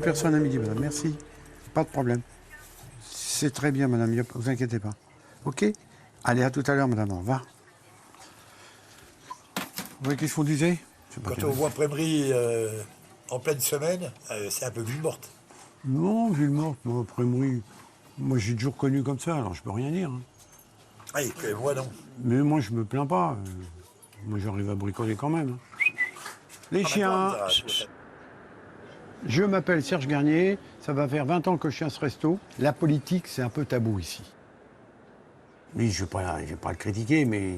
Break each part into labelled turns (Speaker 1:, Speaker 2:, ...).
Speaker 1: personnes à midi, madame. Merci. Pas de problème. C'est très bien, madame. Ne vous inquiétez pas. OK? Allez, à tout à l'heure, madame. Au revoir. Vous voyez qu'est-ce qu'on disait?
Speaker 2: Quand on voit Prémery en pleine semaine, c'est un peu ville morte.
Speaker 1: Non, ville morte, moi, Prémery. Moi, j'ai toujours connu comme ça, alors je peux rien dire. Hein.
Speaker 2: Ah, moi non.
Speaker 1: Mais moi, je me plains pas. Moi, j'arrive à bricoler quand même. Hein. Les chiens. Je m'appelle Serge Garnier. Ça va faire 20 ans que je suis à ce resto. La politique, c'est un peu tabou ici. Oui, je ne vais pas le critiquer, mais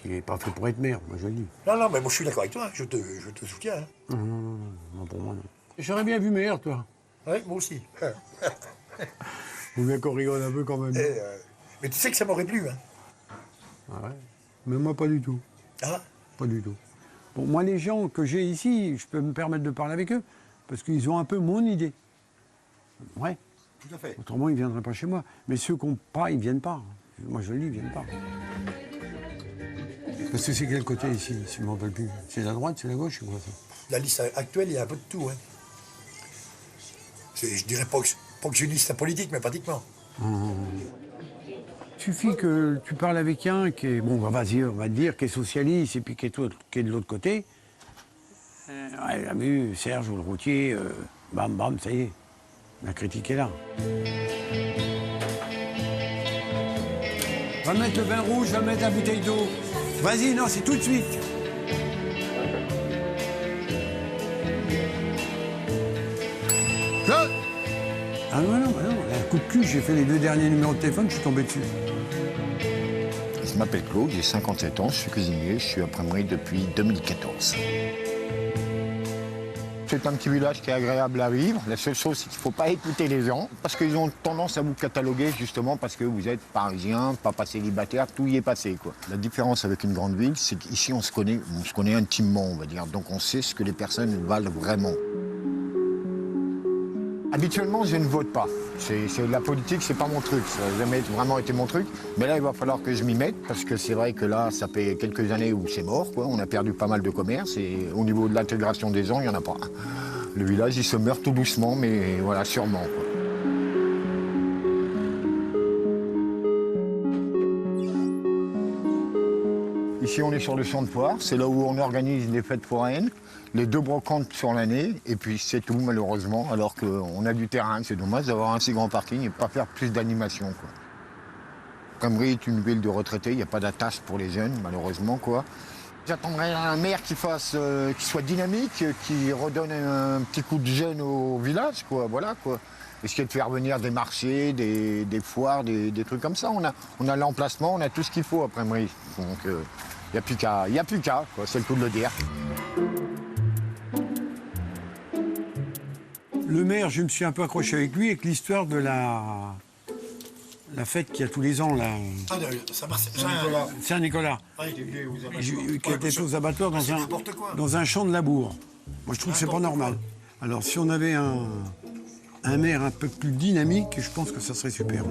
Speaker 1: il n'est pas fait pour être maire, moi je le dis.
Speaker 2: Non, non, mais moi je suis d'accord avec toi, je te soutiens. Hein.
Speaker 1: Non, pour moi non. J'aurais bien vu maire, toi.
Speaker 2: Oui, moi aussi.
Speaker 1: Faut bien qu'on rigole un peu quand même.
Speaker 2: Mais tu sais que ça m'aurait plu, hein.
Speaker 1: Ah ouais. Mais moi pas du tout.
Speaker 2: Ah.
Speaker 1: Pas du tout. Bon, moi les gens que j'ai ici, je peux me permettre de parler avec eux, parce qu'ils ont un peu mon idée. Ouais.
Speaker 2: Tout à fait.
Speaker 1: Autrement, ils ne viendraient pas chez moi. Mais ceux qui n'ont pas, ils ne viennent pas. Moi, je le dis, ils ne viennent pas. Parce que c'est quel côté ici, si je ne m'en rappelle plus? C'est la droite, c'est la gauche, c'est quoi ça?
Speaker 2: La liste actuelle, il y a un peu de tout. Hein. Je dirais pas que je suis une liste politique, mais pratiquement.
Speaker 1: Il suffit que tu parles avec un qui est, bon, vas-y, on va te dire, qui est socialiste et puis qui est de l'autre côté. Ouais, la vu, Serge ou le routier, bam, bam, ça y est. La critique est là. Va mettre le vin rouge, va mettre la bouteille d'eau. Vas-y, non, c'est tout de suite. Claude! Ah non, un coup de cul, j'ai fait les 2 derniers numéros de téléphone, je suis tombé dessus.
Speaker 3: Je m'appelle Claude, j'ai 57 ans, je suis cuisinier, je suis à Prémery depuis 2014. C'est un petit village qui est agréable à vivre. La seule chose, c'est qu'il ne faut pas écouter les gens, parce qu'ils ont tendance à vous cataloguer justement parce que vous êtes parisien, papa célibataire, tout y est passé, quoi. La différence avec une grande ville, c'est qu'ici, on se connaît intimement, on va dire. Donc on sait ce que les personnes valent vraiment. Habituellement, je ne vote pas. La politique, c'est pas mon truc. Ça n'a jamais vraiment été mon truc. Mais là, il va falloir que je m'y mette, parce que c'est vrai que là, ça fait quelques années où c'est mort, quoi. On a perdu pas mal de commerces, et au niveau de l'intégration des gens, il n'y en a pas. Le village, il se meurt tout doucement, mais voilà, sûrement, quoi. Ici, on est sur le champ de foire. C'est là où on organise les fêtes foraines, les 2 brocantes sur l'année, et puis c'est tout, malheureusement, alors qu'on a du terrain. C'est dommage d'avoir un si grand parking et pas faire plus d'animation, quoi. Prémery est une ville de retraités, il n'y a pas d'attache pour les jeunes, malheureusement, quoi. J'attendrais un maire qui soit dynamique, qui redonne un petit coup de jeune au village, quoi, voilà, quoi. Essayer de faire venir des marchés, des foires, des trucs comme ça. On a l'emplacement, on a tout ce qu'il faut à Prémery. Donc, il n'y a plus qu'à, quoi, c'est le coup de le dire.
Speaker 1: Le maire, je me suis un peu accroché avec lui, avec l'histoire de la fête qu'il y a tous les ans, là.
Speaker 2: Ah, ça marche.
Speaker 1: Saint-Nicolas.
Speaker 2: Ah,
Speaker 1: Qui a été fait aux abattoirs dans un champ de labour. Moi, je trouve que c'est pas normal. Alors, si on avait un maire un peu plus dynamique, je pense que ça serait super.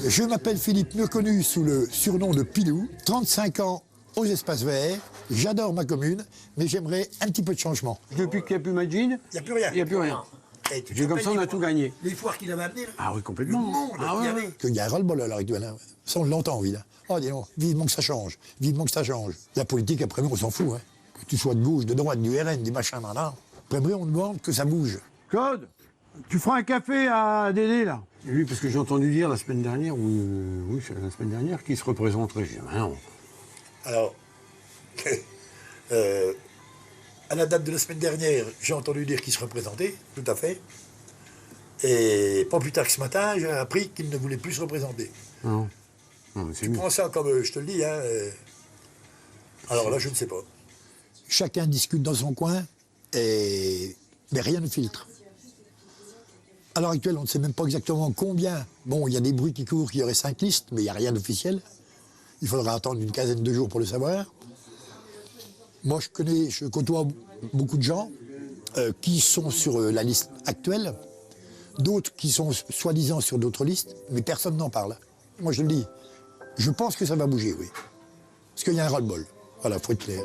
Speaker 4: Je m'appelle Philippe, mieux connu sous le surnom de Pilou, 35 ans aux espaces verts. J'adore ma commune, mais j'aimerais un petit peu de changement.
Speaker 1: Depuis qu'il n'y a plus Magine,
Speaker 2: il n'y a plus rien.
Speaker 1: Il n'y a plus rien. Et comme ça, on a tout gagné.
Speaker 2: Les foires qu'il avait amenées, là.
Speaker 1: Ah oui, complètement.
Speaker 2: Le monde qu'il y avait.
Speaker 4: Il y a un ras-le-bol à l'heure actuelle. Hein. Ça, on l'entend, oui. Là. Oh, dis donc, vivement que ça change. Vivement que ça change. La politique, après nous, on s'en fout. Hein. Que tu sois de gauche, de droite, du RN, des machins, là. Après nous, on demande que ça bouge.
Speaker 1: Claude, tu feras un café à Dédé, là. Et lui, parce que j'ai entendu dire la semaine dernière, oui, c'est la semaine dernière, qu'il se représenterait. Je dis, ben non.
Speaker 2: Alors, à la date de la semaine dernière, j'ai entendu dire qu'il se représentait, tout à fait. Et pas plus tard que ce matin, j'ai appris qu'il ne voulait plus se représenter.
Speaker 1: Non. Non, mais c'est
Speaker 2: Tu
Speaker 1: mieux.
Speaker 2: prends ça comme je te le dis, hein. Alors là, je ne sais pas.
Speaker 4: Chacun discute dans son coin, mais rien ne filtre. À l'heure actuelle, on ne sait même pas exactement combien. Bon, il y a des bruits qui courent qu'il y aurait 5 listes, mais il n'y a rien d'officiel. Il faudra attendre une quinzaine de jours pour le savoir. Moi, je côtoie beaucoup de gens qui sont sur la liste actuelle, d'autres qui sont soi-disant sur d'autres listes, mais personne n'en parle. Moi, je le dis, je pense que ça va bouger, oui. Parce qu'il y a un ras-le-bol. Voilà, faut être clair.